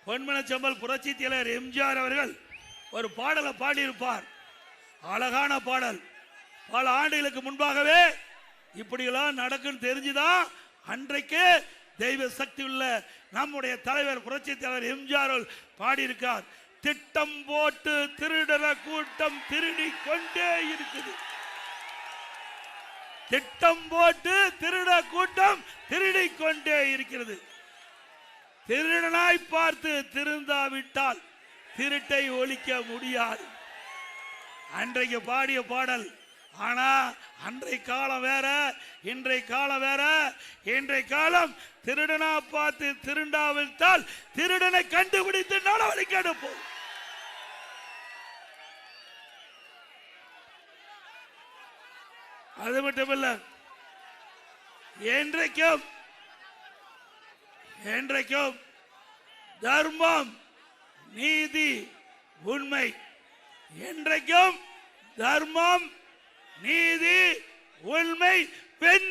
பொன்மனச்செம்மல் புரட்சி தலைவர் எம்ஜிஆர் அவர்கள் ஒரு பாடலை பாடியிருப்பார். அழகான பாடல். பல ஆண்டுகளுக்கு முன்பாகவே இப்படியெல்லாம் நடக்கும் தெரிஞ்சுதான் அன்றைக்கு தெய்வ சக்தி உள்ள நம்முடைய தலைவர் புரட்சி தலைவர் எம்ஜிஆர் பாடியிருக்கார். திட்டம் போட்டு திருடர கூட்டம் திருடி கொண்டே இருக்குது. திட்டம் போட்டு திருட கூட்டம் திருடி கொண்டே இருக்கிறது. திருடனாய் பார்த்து திருந்தாவிட்டால் திருட்டை ஒழிக்க முடியாது. அன்றைக்கு பாடிய பாடல். ஆனா அன்றைய காலம் வேற, இன்றைய காலம் வேற. இன்றைய காலம் திருடனா பார்த்து திருண்டாவிட்டால் திருடனை கண்டுபிடித்து நடவடிக்கை எடுப்போம். அது மட்டுமல்ல, என்றைக்கும் தர்மம், நீதி, உண்மை. என்றைக்கும் தர்மம், நீதி, உண்மை வென்று